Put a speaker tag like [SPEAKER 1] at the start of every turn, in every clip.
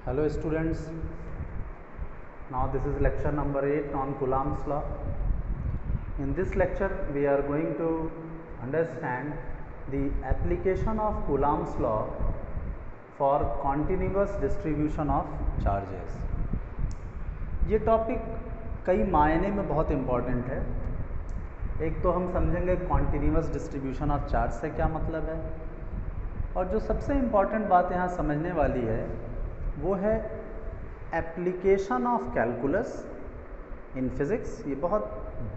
[SPEAKER 1] Hello students, now this is lecture number 8 on Coulomb's law. In this lecture we are going to understand the application of Coulomb's law for continuous distribution of charges. ये topic कई मायने में बहुत important है। एक तो हम समझेंगे कॉन्टिन्यूस डिस्ट्रीब्यूशन ऑफ चार्ज से क्या मतलब है, और जो सबसे इम्पॉर्टेंट बात यहाँ समझने वाली है वो है application of calculus in physics. ये बहुत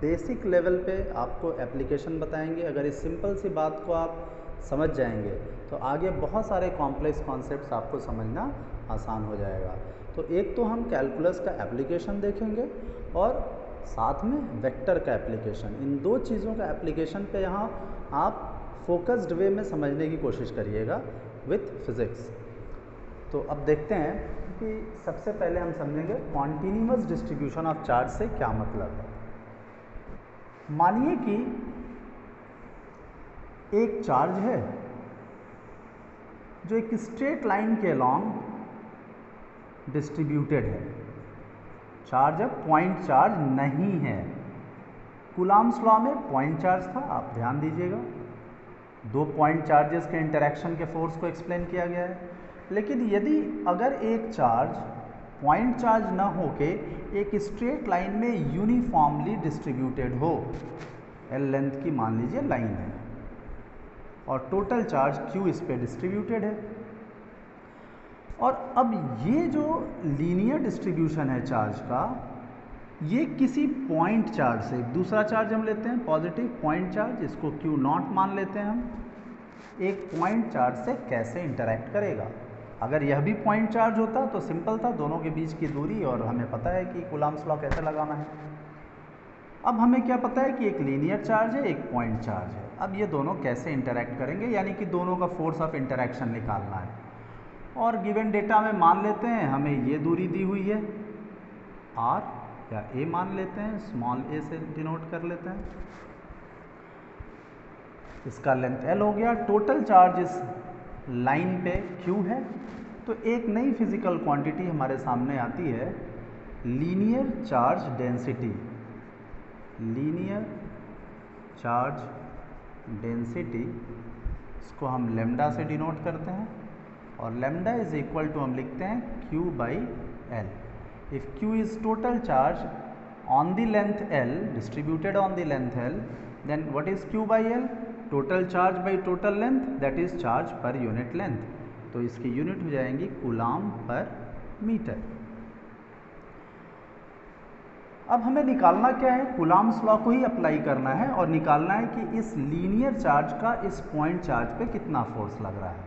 [SPEAKER 1] बेसिक लेवल पे आपको एप्लीकेशन बताएंगे। अगर इस सिंपल सी बात को आप समझ जाएंगे तो आगे बहुत सारे कॉम्प्लेक्स कॉन्सेप्ट्स आपको समझना आसान हो जाएगा। तो एक तो हम कैलकुलस का एप्लीकेशन देखेंगे और साथ में वेक्टर का एप्लीकेशन। इन दो चीज़ों का एप्लीकेशन पे यहाँ आप फोकस्ड वे में समझने की कोशिश करिएगा विथ फिज़िक्स। तो अब देखते हैं कि सबसे पहले हम समझेंगे कॉन्टिन्यूस डिस्ट्रीब्यूशन ऑफ चार्ज से क्या मतलब है। मानिए कि एक चार्ज है जो एक स्ट्रेट लाइन के अलॉन्ग डिस्ट्रीब्यूटेड है। चार्ज है, पॉइंट चार्ज नहीं है। कूलॉम्स लॉ में पॉइंट चार्ज था, आप ध्यान दीजिएगा। दो पॉइंट चार्जेस के इंटरेक्शन के फोर्स को एक्सप्लेन किया गया है। लेकिन यदि अगर एक चार्ज पॉइंट चार्ज ना होके एक स्ट्रेट लाइन में यूनिफॉर्मली डिस्ट्रीब्यूटेड हो, एल लेंथ की मान लीजिए लाइन है और टोटल चार्ज क्यू इस पे डिस्ट्रीब्यूटेड है, और अब ये जो लीनियर डिस्ट्रीब्यूशन है चार्ज का, ये किसी पॉइंट चार्ज से, दूसरा चार्ज हम लेते हैं पॉजिटिव पॉइंट चार्ज, इसको क्यू नॉट मान लेते हैं हम, एक पॉइंट चार्ज से कैसे इंटरैक्ट करेगा। अगर यह भी पॉइंट चार्ज होता तो सिंपल था, दोनों के बीच की दूरी, और हमें पता है कि कूलॉम्स लॉ कैसे लगाना है। अब हमें क्या पता है कि एक लीनियर चार्ज है, एक पॉइंट चार्ज है। अब ये दोनों कैसे इंटरैक्ट करेंगे, यानी कि दोनों का फोर्स ऑफ इंटरैक्शन निकालना है। और गिवन डेटा में मान लेते हैं हमें ये दूरी दी हुई है r, या a मान लेते हैं, स्मॉल a से डिनोट कर लेते हैं। इसका लेंथ l हो गया। टोटल चार्ज इस लाइन पे q है। तो एक नई फिजिकल क्वांटिटी हमारे सामने आती है, linear charge density. Linear charge density, इसको हम लेमडा से डिनोट करते हैं, और लेमडा इज इक्वल टू हम लिखते हैं q by L. If q is total charge on the length l, distributed on the length l, then what is q by L? Total charge by total length, that is charge per unit length. तो इसकी unit हो जाएंगी Coulomb पर metre. अब हमें निकालना क्या है, कूलॉम्स लॉ को ही अप्लाई करना है और निकालना है कि इस लीनियर चार्ज का इस पॉइंट चार्ज पे कितना फोर्स लग रहा है।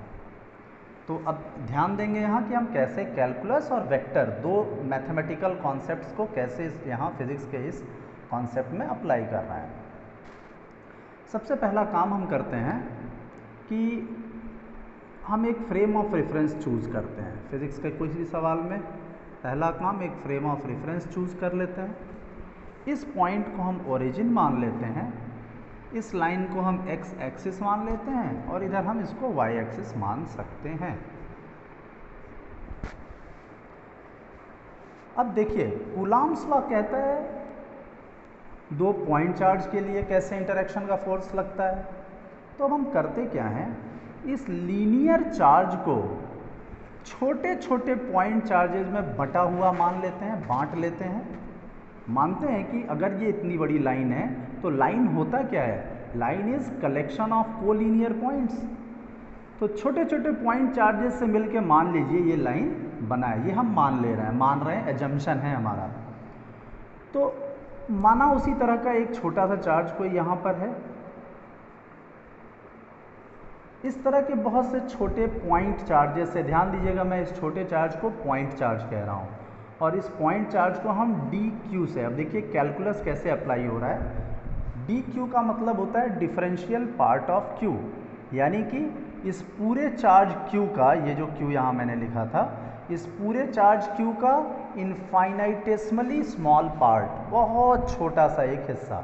[SPEAKER 1] तो अब ध्यान देंगे यहाँ कि हम कैसे कैलकुलस और वेक्टर, दो मैथमेटिकल कॉन्सेप्ट्स को कैसे यहाँ फिजिक्स के इस कॉन्सेप्ट में अप्लाई कर रहे हैं। सबसे पहला काम हम करते हैं कि हम एक फ्रेम ऑफ रेफरेंस चूज़ करते हैं। फिजिक्स के कोई भी सवाल में पहला काम एक फ्रेम ऑफ रेफरेंस चूज़ कर लेते हैं। इस पॉइंट को हम ओरिजिन मान लेते हैं, इस लाइन को हम x एक्सिस मान लेते हैं, और इधर हम इसको y एक्सिस मान सकते हैं। अब देखिए कूलॉम्स लॉ कहता है दो पॉइंट चार्ज के लिए कैसे इंटरेक्शन का फोर्स लगता है। तो अब हम करते क्या हैं, इस लीनियर चार्ज को छोटे छोटे पॉइंट चार्जेस में बटा हुआ मान लेते हैं, बांट लेते हैं। मानते हैं कि अगर ये इतनी बड़ी लाइन है तो लाइन होता क्या है, line is collection of collinear points. तो छोटे छोटे पॉइंट चार्जेस से मिलके मान लीजिए ये लाइन बना है, ये हम मान रहे हैं, एजम्पशन है हमारा। तो माना उसी तरह का एक छोटा सा चार्ज कोई यहाँ पर है। इस तरह के बहुत से छोटे पॉइंट चार्जेस से, ध्यान दीजिएगा मैं इस छोटे चार्ज को पॉइंट चार्ज कह रहा हूँ, और इस पॉइंट चार्ज को हम dq से, अब देखिए कैलकुलस कैसे अप्लाई हो रहा है। dq का मतलब होता है डिफरेंशियल पार्ट ऑफ q, यानी कि इस पूरे चार्ज q का, ये जो q यहाँ मैंने लिखा था, इस पूरे चार्ज q का इनफाइनाइटेसमली स्मॉल पार्ट, बहुत छोटा सा एक हिस्सा,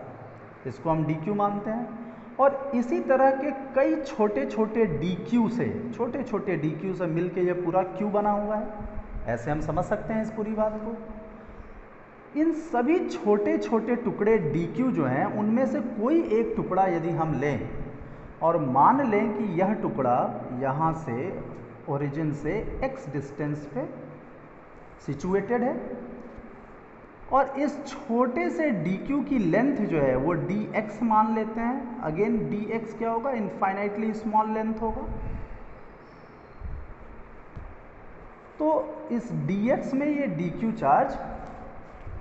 [SPEAKER 1] इसको हम dq मानते हैं। और इसी तरह के कई छोटे छोटे dq से, छोटे छोटे dq से मिलके ये पूरा q बना हुआ है। ऐसे हम समझ सकते हैं इस पूरी बात को। इन सभी छोटे छोटे टुकड़े dq जो हैं उनमें से कोई एक टुकड़ा यदि हम लें और मान लें कि यह टुकड़ा यहाँ से ओरिजिन से x डिस्टेंस पे सिचुएटेड है और इस छोटे से dq की लेंथ जो है वो dx मान लेते हैं। अगेन dx क्या होगा, इनफाइनाइटली स्मॉल लेंथ होगा। तो इस dx में ये dq चार्ज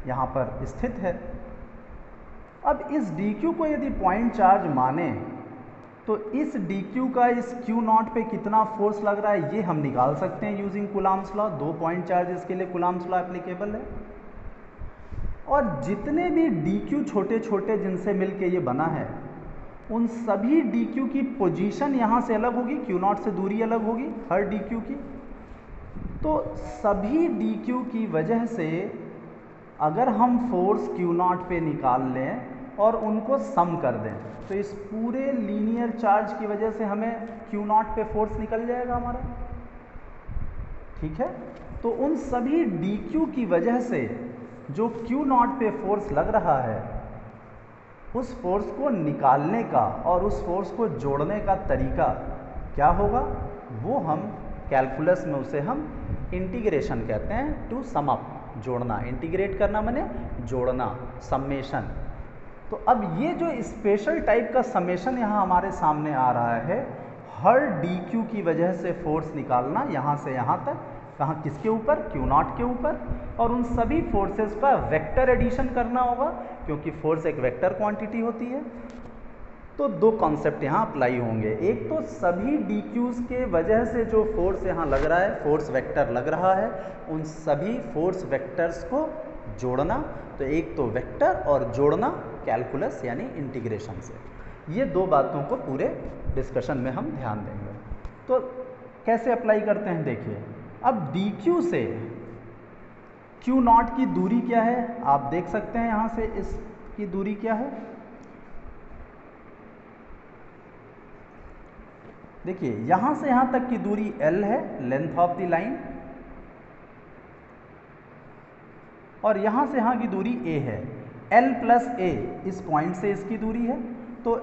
[SPEAKER 1] यहाँ पर स्थित है। अब इस dq को यदि पॉइंट चार्ज माने तो इस dq का इस q0 पे कितना फोर्स लग रहा है ये हम निकाल सकते हैं यूजिंग कूलम्ब्स लॉ। दो पॉइंट चार्जेस के लिए कूलम्ब्स लॉ एप्लीकेबल है। और जितने भी dq छोटे छोटे जिनसे मिलके ये बना है उन सभी dq की पोजीशन यहाँ से अलग होगी, q0 से दूरी अलग होगी हर dq की। तो सभी dq की वजह से अगर हम फोर्स Q0 पे निकाल लें और उनको सम कर दें तो इस पूरे लीनियर चार्ज की वजह से हमें Q0 पे फोर्स निकल जाएगा हमारा। ठीक है, तो उन सभी dq की वजह से जो Q0 पे फोर्स लग रहा है उस फोर्स को निकालने का और उस फोर्स को जोड़ने का तरीका क्या होगा वो हम कैलकुलस में उसे हम इंटीग्रेशन कहते हैं। टू सम अप, जोड़ना, इंटीग्रेट करना माने जोड़ना, समेशन। तो अब ये जो स्पेशल टाइप का समेशन यहाँ हमारे सामने आ रहा है, हर dq की वजह से फोर्स निकालना यहाँ से यहाँ तक, कहाँ किसके ऊपर, Q0 के ऊपर, और उन सभी फोर्सेस का वेक्टर एडिशन करना होगा क्योंकि फोर्स एक वेक्टर क्वांटिटी होती है। तो दो कॉन्सेप्ट यहाँ अप्लाई होंगे। एक तो सभी dq's के वजह से जो फोर्स यहाँ लग रहा है, फोर्स वेक्टर लग रहा है, उन सभी फोर्स वेक्टर्स को जोड़ना। तो एक तो वेक्टर और जोड़ना कैलकुलस यानी इंटीग्रेशन से। ये दो बातों को पूरे डिस्कशन में हम ध्यान देंगे। तो कैसे अप्लाई करते हैं देखिए। अब dq से Q0 की दूरी क्या है आप देख सकते हैं, यहाँ से इसकी दूरी क्या है। देखिए यहाँ से यहाँ तक की दूरी L है, लेंथ ऑफ द लाइन, और यहाँ से यहाँ की दूरी A है। L प्लस A इस पॉइंट से इसकी दूरी है। तो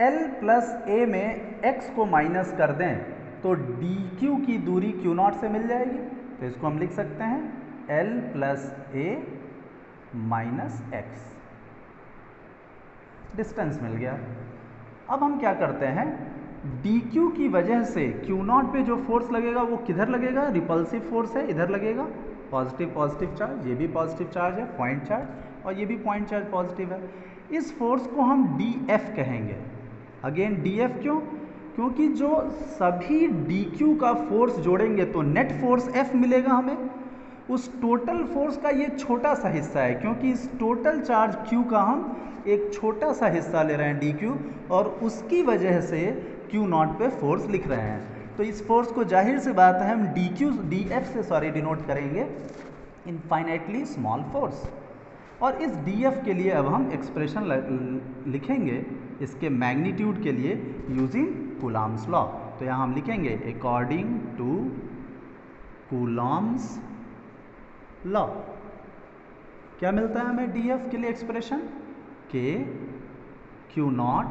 [SPEAKER 1] L प्लस A में x को माइनस कर दें तो dq की दूरी Q0 से मिल जाएगी। तो इसको हम लिख सकते हैं L plus A minus x, distance मिल गया। अब हम क्या करते हैं, dq की वजह से Q0 पे जो फोर्स लगेगा वो किधर लगेगा, रिपल्सिव फोर्स है, इधर लगेगा। पॉजिटिव पॉजिटिव चार्ज, ये भी पॉजिटिव चार्ज है पॉइंट चार्ज, और ये भी पॉइंट चार्ज पॉजिटिव है। इस फोर्स को हम dF कहेंगे। अगेन dF क्यों, क्योंकि जो सभी dq का फोर्स जोड़ेंगे तो नेट फोर्स F मिलेगा हमें। उस टोटल फोर्स का ये छोटा सा हिस्सा है, क्योंकि इस टोटल चार्ज q का हम एक छोटा सा हिस्सा ले रहे हैं dq, और उसकी वजह से Q0 पे फोर्स लिख रहे हैं। तो इस फोर्स को जाहिर सी बात है हम dF से डिनोट करेंगे, इनफाइनाइटली स्मॉल फोर्स। और इस dF के लिए अब हम एक्सप्रेशन लिखेंगे इसके मैग्नीट्यूड के लिए यूजिंग कूलम्ब्स लॉ। तो यहाँ हम लिखेंगे अकॉर्डिंग टू कूलम्ब्स लॉ। क्या मिलता है हमें dF के लिए एक्सप्रेशन, K Q0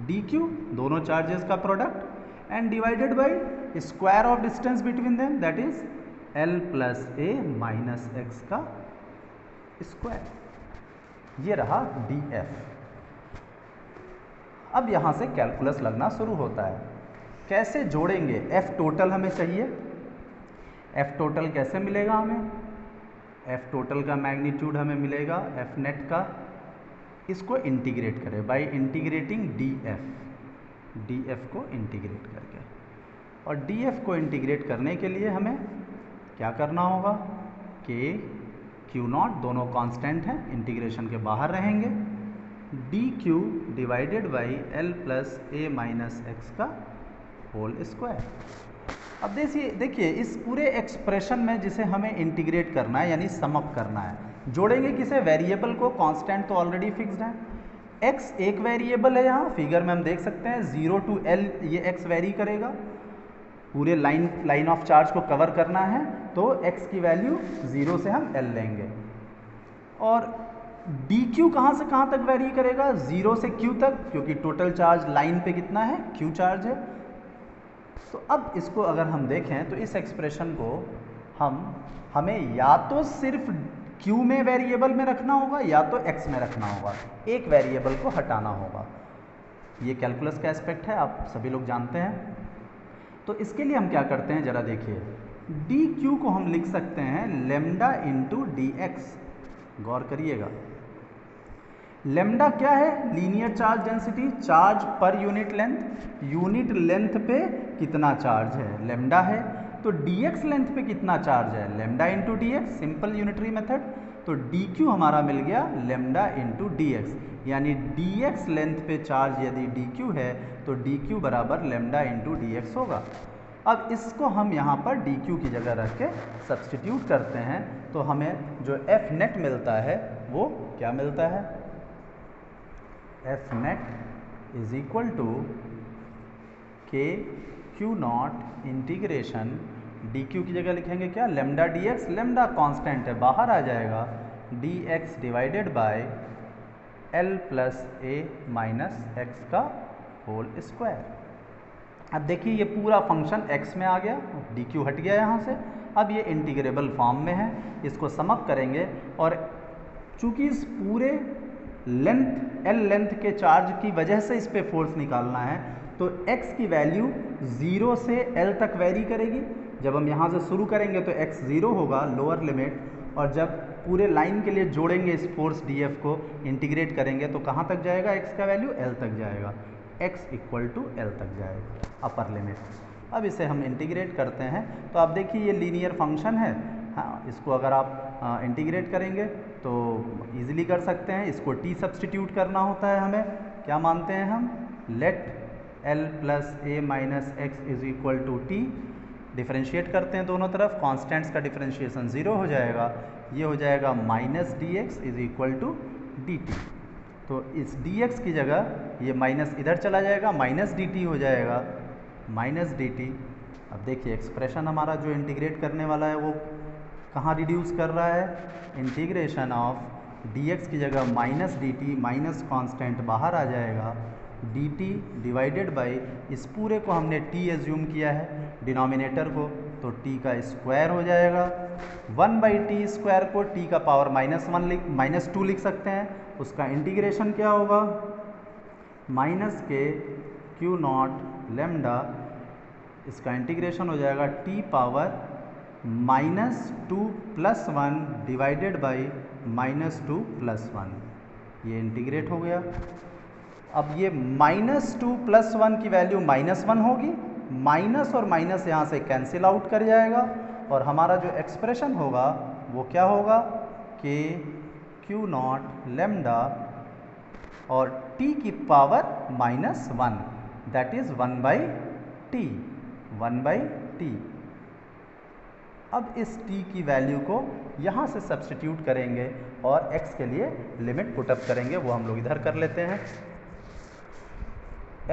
[SPEAKER 1] dq, दोनों चार्जेस का product, and divided by square of distance between them, that is L plus A minus x का स्क्वायर। ये रहा dF। अब यहाँ से कैलकुलस लगना शुरू होता है। कैसे जोड़ेंगे, F टोटल हमें चाहिए। F टोटल कैसे मिलेगा हमें, F टोटल का मैग्नीट्यूड हमें मिलेगा F नेट का। इसको इंटीग्रेट करें बाय इंटीग्रेटिंग dF को इंटीग्रेट करके, और dF को इंटीग्रेट करने के लिए हमें क्या करना होगा, K Q0 दोनों कांस्टेंट हैं, इंटीग्रेशन के बाहर रहेंगे, dq divided by L plus A minus x का होल स्क्वायर। अब देखिए इस पूरे एक्सप्रेशन में जिसे हमें इंटीग्रेट करना है यानी सम अप करना है, जोड़ेंगे किसे, वेरिएबल को। कांस्टेंट तो ऑलरेडी फिक्स्ड है, x एक वेरिएबल है, यहाँ फिगर में हम देख सकते हैं 0 to L ये x वेरी करेगा। पूरे लाइन ऑफ चार्ज को कवर करना है तो x की वैल्यू 0 से हम L लेंगे। और dq कहाँ से कहाँ तक वेरी करेगा? 0 से q तक, क्योंकि टोटल चार्ज लाइन पे कितना है? q चार्ज है। तो अब इसको अगर हम देखें तो इस एक्सप्रेशन को हमें या तो सिर्फ q में वेरिएबल में रखना होगा या तो x में रखना होगा, एक वेरिएबल को हटाना होगा। ये कैलकुलस का एस्पेक्ट है, आप सभी लोग जानते हैं। तो इसके लिए हम क्या करते हैं जरा देखिए, dq को हम लिख सकते हैं लेमडा इंटू dx। गौर करिएगा, लेमडा क्या है? Linear charge density, charge per unit length पे कितना चार्ज है, लेमडा है। तो dx लेंथ पे कितना चार्ज है? Lambda into dx, simple unitary method. तो dq हमारा मिल गया लेमडा इंटू dx, यानी dx लेंथ पे चार्ज यदि dq है तो dq बराबर लेमडा इंटू dx होगा। अब इसको हम यहाँ पर dq की जगह रख के सब्सटीट्यूट करते हैं तो हमें जो F नेट मिलता है वो क्या मिलता है? F net is equal to k q naught integration, dq की जगह लिखेंगे क्या? लेमडा dx, लेमडा कांस्टेंट है बाहर आ जाएगा, dx divided by L plus a minus x का होल स्क्वायर। अब देखिए ये पूरा फंक्शन x में आ गया, dq हट गया यहाँ से। अब ये इंटीग्रेबल फॉर्म में है, इसको सम अप करेंगे और चूंकि इस पूरे लेंथ L लेंथ के चार्ज की वजह से इस पे फोर्स निकालना है तो x की वैल्यू 0 से L तक वेरी करेगी। जब हम यहाँ से शुरू करेंगे तो x 0 होगा लोअर लिमिट, और जब पूरे लाइन के लिए जोड़ेंगे इस फोर्स dF को, इंटीग्रेट करेंगे तो कहाँ तक जाएगा? x का वैल्यू L तक जाएगा, x इक्वल टू L तक जाएगा अपर लिमिट। अब इसे हम इंटीग्रेट करते हैं तो आप देखिए ये लीनियर फंक्शन है। हाँ, इसको अगर आप इंटीग्रेट करेंगे तो इजीली कर सकते हैं। इसको t सब्सटीट्यूट करना होता है हमें, क्या मानते हैं हम? Let L plus a minus x is equal to t. Differentiate करते हैं दोनों तरफ, कॉन्स्टेंट्स का डिफ्रेंशिएशन 0 हो जाएगा, ये हो जाएगा minus d x is equal to d t. तो इस dx की जगह ये माइनस इधर चला जाएगा, माइनस dt हो जाएगा, माइनस dt। अब देखिए एक्सप्रेशन हमारा जो इंटीग्रेट करने वाला है वो कहाँ रिड्यूस कर रहा है? इंटीग्रेशन ऑफ dx की जगह माइनस dt, माइनस कांस्टेंट बाहर आ जाएगा, dt डिवाइडेड बाई इस पूरे को हमने t एज्यूम किया है डिनोमिनेटर को, तो t का स्क्वायर हो जाएगा। 1 बाई टी स्क्वायर को t का पावर -2 लिख सकते हैं, उसका इंटीग्रेशन क्या होगा? माइनस के क्यू नॉट लेमडा, इसका इंटीग्रेशन हो जाएगा t power -2 plus 1 divided by -2 plus 1, ये इंटीग्रेट हो गया। अब ये -2 प्लस 1 की वैल्यू -1 होगी, माइनस और माइनस यहाँ से कैंसिल आउट कर जाएगा और हमारा जो एक्सप्रेशन होगा वो क्या होगा? के क्यू नॉट लेमडा और t की power -1, that is 1 by T, 1 by T. अब इस t की वैल्यू को यहाँ से सब्सटीट्यूट करेंगे और x के लिए लिमिट पुटअप करेंगे, वो हम लोग इधर कर लेते हैं।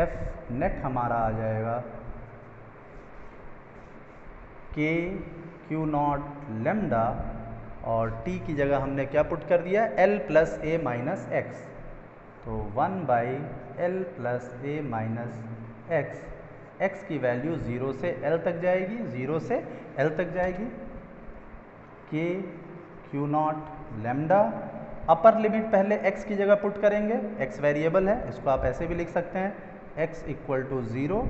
[SPEAKER 1] F नेट हमारा आ जाएगा के क्यू नॉट लेमडा और t की जगह हमने क्या पुट कर दिया? L plus a minus x, तो 1 by L plus a minus x. x की वैल्यू 0 से L तक जाएगी, 0 से L तक जाएगी। के q not lambda, upper limit पहले x की जगह पुट करेंगे, x वेरिएबल है, इसको आप ऐसे भी लिख सकते हैं, x इक्वल टू 0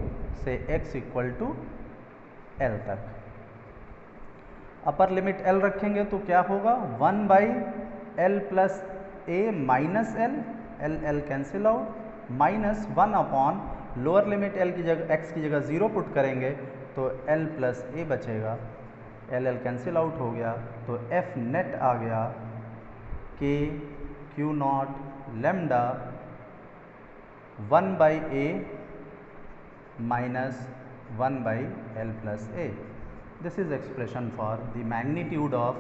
[SPEAKER 1] से x इक्वल टू L तक। अपर लिमिट L रखेंगे तो क्या होगा? 1 by L plus a minus L, L cancel out, minus 1 upon lower limit L की जगह x की जगह 0 पुट करेंगे तो L प्लस a बचेगा, L कैंसिल आउट हो गया, तो F नेट आ गया के q not lambda 1 by a minus 1 by L plus a. This is expression for the magnitude of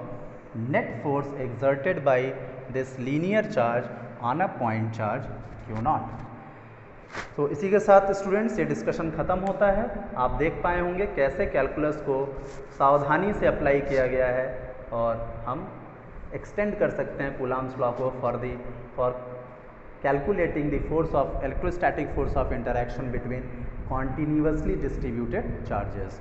[SPEAKER 1] net force exerted by this linear charge on a point charge Q0. तो इसी के साथ students ये discussion ख़त्म होता है। आप देख पाए होंगे कैसे कैलकुलस को सावधानी से अप्लाई किया गया है और हम एक्सटेंड कर सकते हैं कूलम्स लॉ को for calculating the force of electrostatic force of interaction between continuously distributed charges.